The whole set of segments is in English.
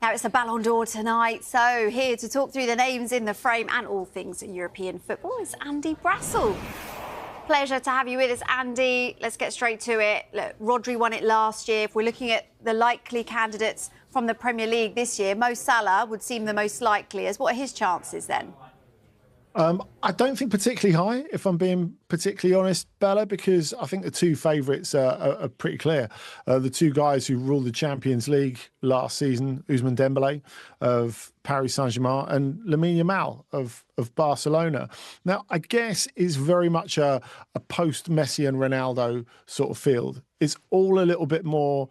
Now it's the Ballon d'Or tonight, so here to talk through the names in the frame and all things European football is Andy Brassel. Pleasure to have you with us, Andy. Let's get straight to it. Look, Rodri won it last year. If we're looking at the likely candidates from the Premier League this year, Mo Salah would seem the most likely. What are his chances then? I don't think particularly high, if I'm being particularly honest, Bella, because I think the two favourites are pretty clear. The two guys who ruled the Champions League last season, Ousmane Dembélé of Paris Saint-Germain and Lamine Yamal of Barcelona. Now, I guess it's very much a post-Messi and Ronaldo sort of field. It's all a little bit more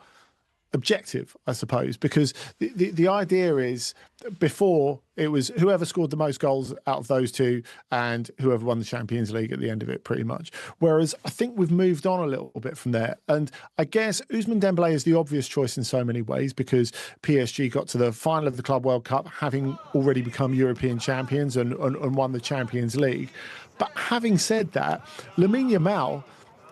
objective, I suppose, because the idea is before it was whoever scored the most goals out of those two and whoever won the Champions League at the end of it, pretty much. Whereas I think we've moved on a little bit from there. And I guess Ousmane Dembélé is the obvious choice in so many ways because PSG got to the final of the Club World Cup, having already become European champions and won the Champions League. But having said that, Lamine Yamal,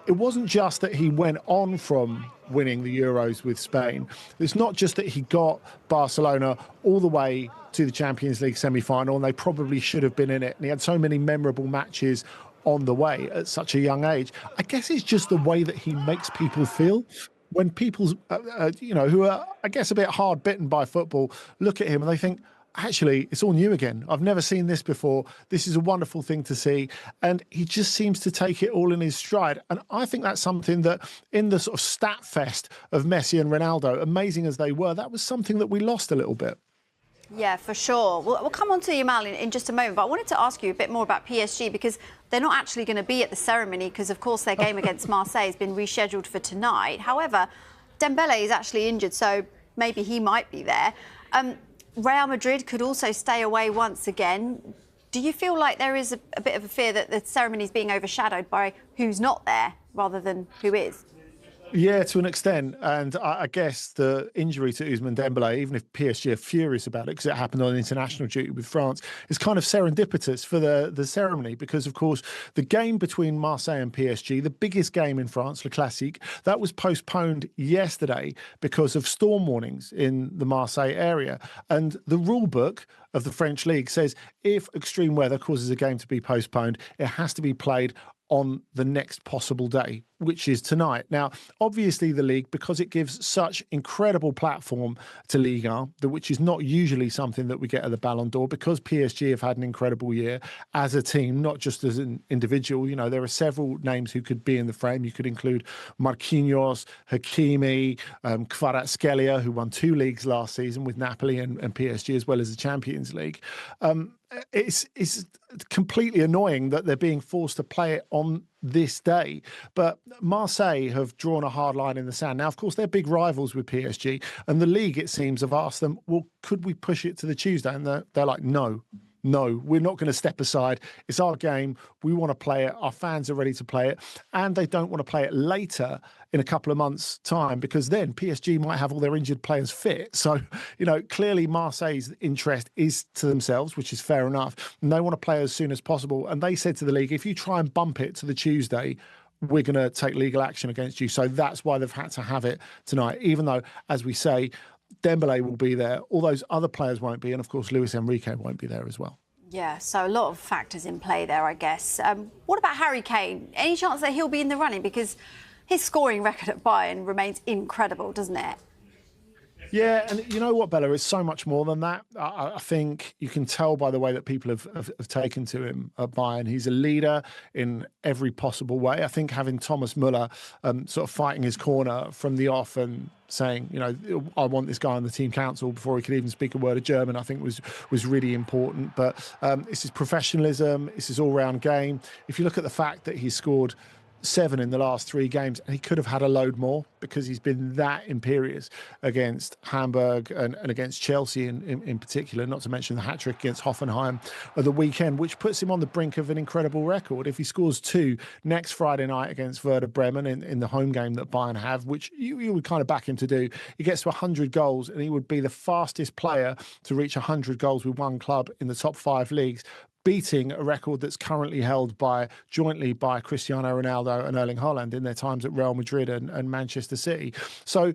it wasn't just that he went on from winning the Euros with Spain. It's not just that he got Barcelona all the way to the Champions League semi-final, and they probably should have been in it. And he had so many memorable matches on the way at such a young age. I guess it's just the way that he makes people feel. When people, who are, I guess, a bit hard bitten by football, look at him and they think, actually, it's all new again. I've never seen this before. This is a wonderful thing to see. And he just seems to take it all in his stride. And I think that's something that in the sort of stat fest of Messi and Ronaldo, amazing as they were, that was something that we lost a little bit. Yeah, for sure. We'll come on to Yamal in just a moment, but I wanted to ask you a bit more about PSG because they're not actually going to be at the ceremony because, of course, their game against Marseille has been rescheduled for tonight. However, Dembélé is actually injured, so maybe he might be there. Real Madrid could also stay away once again. Do you feel like there is a bit of a fear that the ceremony is being overshadowed by who's not there rather than who is? Yeah, to an extent. And I guess the injury to Ousmane Dembélé, even if PSG are furious about it because it happened on international duty with France, is kind of serendipitous for the ceremony because, of course, the game between Marseille and PSG, the biggest game in France, Le Classique, that was postponed yesterday because of storm warnings in the Marseille area. And the rule book of the French league says if extreme weather causes a game to be postponed, it has to be played on the next possible day, which is tonight. Now, obviously the league, because it gives such incredible platform to Ligue 1, which is not usually something that we get at the Ballon d'Or, because PSG have had an incredible year as a team, not just as an individual. You know, there are several names who could be in the frame. You could include Marquinhos, Hakimi, Kvaratskhelia, who won 2 leagues last season with Napoli and PSG, as well as the Champions League. It's completely annoying that they're being forced to play it on this day. But Marseille have drawn a hard line in the sand. Now, of course, they're big rivals with PSG, and the league, it seems, have asked them, well, could we push it to the Tuesday? And they're like, no, we're not going to step aside. It's our game. We want to play it. Our fans are ready to play it. And they don't want to play it later in a couple of months' time because then PSG might have all their injured players fit. So, clearly Marseille's interest is to themselves, which is fair enough. And they want to play as soon as possible. And they said to the league, if you try and bump it to the Tuesday, we're going to take legal action against you. So that's why they've had to have it tonight, even though, as we say, Dembélé will be there. All those other players won't be. And, of course, Luis Enrique won't be there as well. Yeah, so a lot of factors in play there, I guess. What about Harry Kane? Any chance that he'll be in the running? Because his scoring record at Bayern remains incredible, doesn't it? Yeah, and you know what, Bella, it's so much more than that. I think you can tell by the way that people have taken to him at Bayern. He's a leader in every possible way. I think having Thomas Müller sort of fighting his corner from the off and saying, I want this guy on the team council before he could even speak a word of German, I think was really important. But it's his professionalism, it's his all-round game. If you look at the fact that he's scored 7 in the last 3 games, and he could have had a load more because he's been that imperious against Hamburg and against Chelsea in particular, not to mention the hat-trick against Hoffenheim at the weekend, which puts him on the brink of an incredible record. If he scores 2 next Friday night against Werder Bremen in the home game that Bayern have, which you would kind of back him to do, he gets to 100 goals and he would be the fastest player to reach 100 goals with one club in the top 5 leagues, beating a record that's currently held jointly by Cristiano Ronaldo and Erling Haaland in their times at Real Madrid and Manchester City. So,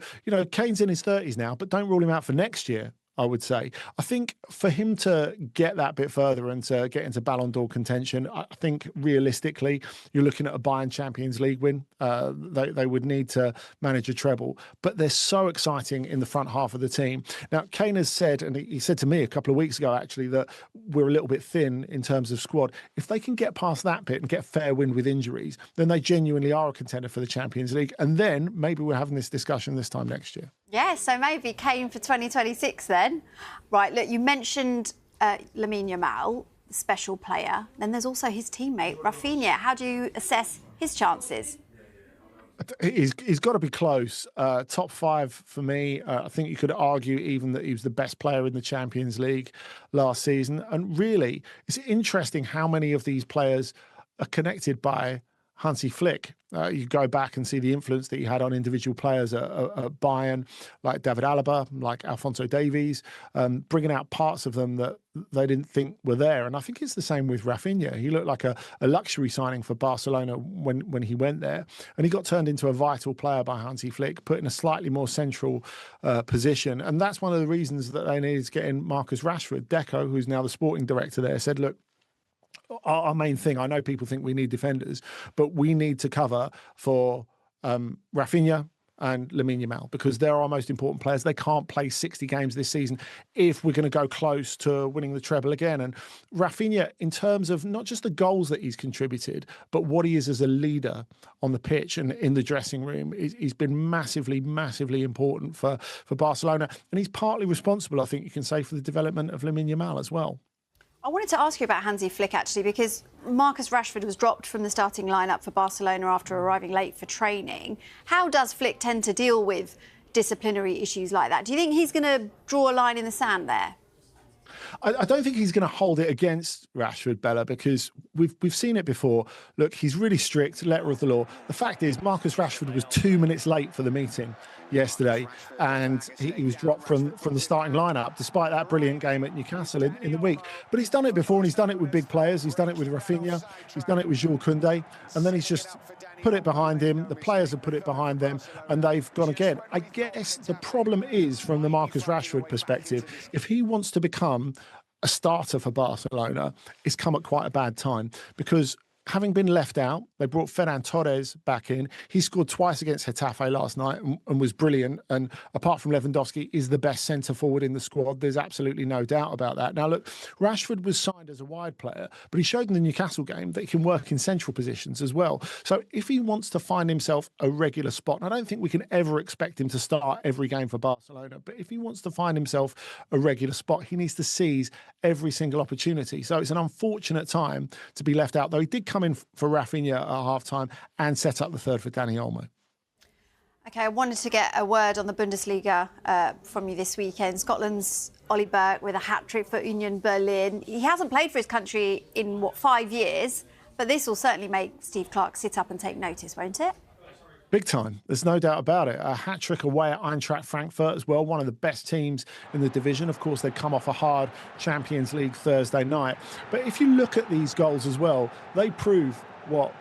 Kane's in his 30s now, but don't rule him out for next year. I would say. I think for him to get that bit further and to get into Ballon d'Or contention, I think realistically, you're looking at a Bayern Champions League win. They would need to manage a treble, but they're so exciting in the front half of the team. Now, Kane has said, and he said to me a couple of weeks ago, actually, that we're a little bit thin in terms of squad. If they can get past that bit and get a fair win with injuries, then they genuinely are a contender for the Champions League. And then maybe we're having this discussion this time next year. Yeah, so maybe Kane for 2026 then. Right, look, you mentioned Lamine Yamal, the special player. Then there's also his teammate, Rafinha. How do you assess his chances? He's got to be close. Top five for me. I think you could argue even that he was the best player in the Champions League last season. And really, it's interesting how many of these players are connected by Hansi Flick. You go back and see the influence that he had on individual players at Bayern, like David Alaba, like Alphonso Davies, bringing out parts of them that they didn't think were there. And I think it's the same with Rafinha. He looked like a luxury signing for Barcelona when he went there. And he got turned into a vital player by Hansi Flick, put in a slightly more central position. And that's one of the reasons that they needed to get in Marcus Rashford. Deco, who's now the sporting director there, said, look, our main thing, I know people think we need defenders, but we need to cover for Rafinha and Lamine Yamal because they're our most important players. They can't play 60 games this season if we're going to go close to winning the treble again. And Rafinha, in terms of not just the goals that he's contributed, but what he is as a leader on the pitch and in the dressing room, he's been massively, massively important for Barcelona. And he's partly responsible, I think you can say, for the development of Lamine Yamal as well. I wanted to ask you about Hansi Flick, actually, because Marcus Rashford was dropped from the starting lineup for Barcelona after arriving late for training. How does Flick tend to deal with disciplinary issues like that? Do you think he's going to draw a line in the sand there? I don't think he's going to hold it against Rashford, Bella, because we've seen it before. Look, he's really strict, letter of the law. The fact is, Marcus Rashford was 2 minutes late for the meeting yesterday, and he was dropped from the starting lineup, despite that brilliant game at Newcastle in the week. But he's done it before, and he's done it with big players. He's done it with Rafinha. He's done it with Jules Koundé, and then he's just put it behind him. The players have put it behind them, and they've gone again. I guess the problem is, from the Marcus Rashford perspective, if he wants to become a starter for Barcelona, it's come at quite a bad time because having been left out, they brought Ferran Torres back in. He scored twice against Getafe last night and was brilliant. And apart from Lewandowski, is the best centre forward in the squad. There's absolutely no doubt about that. Now, look, Rashford was signed as a wide player, but he showed in the Newcastle game that he can work in central positions as well. So if he wants to find himself a regular spot, and I don't think we can ever expect him to start every game for Barcelona, but if he wants to find himself a regular spot, he needs to seize every single opportunity. So it's an unfortunate time to be left out, though he did come in for Rafinha at half-time and set up the third for Dani Olmo. OK, I wanted to get a word on the Bundesliga from you this weekend. Scotland's Ollie Burke with a hat-trick for Union Berlin. He hasn't played for his country in, 5 years? But this will certainly make Steve Clarke sit up and take notice, won't it? Big time. There's no doubt about it. A hat-trick away at Eintracht Frankfurt as well, one of the best teams in the division. Of course, they'd come off a hard Champions League Thursday night. But if you look at these goals as well, they prove what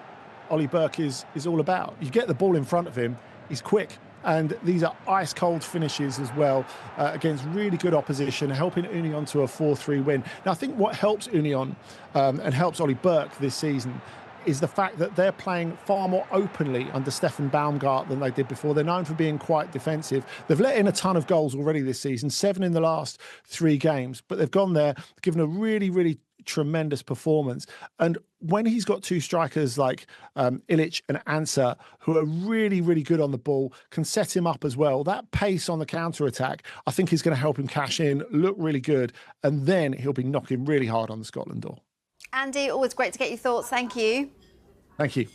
Ollie Burke is all about. You get the ball in front of him, he's quick. And these are ice-cold finishes as well against really good opposition, helping Union to a 4-3 win. Now, I think what helps Union and helps Ollie Burke this season is the fact that they're playing far more openly under Stefan Baumgart than they did before. They're known for being quite defensive. They've let in a ton of goals already this season, 7 in the last 3 games, but they've gone there, given a really, really tremendous performance. And when he's got 2 strikers like Ilic and Ansa, who are really, really good on the ball, can set him up as well. That pace on the counter-attack, I think, is going to help him cash in, look really good, and then he'll be knocking really hard on the Scotland door. Andy, always great to get your thoughts. Thank you. Thank you.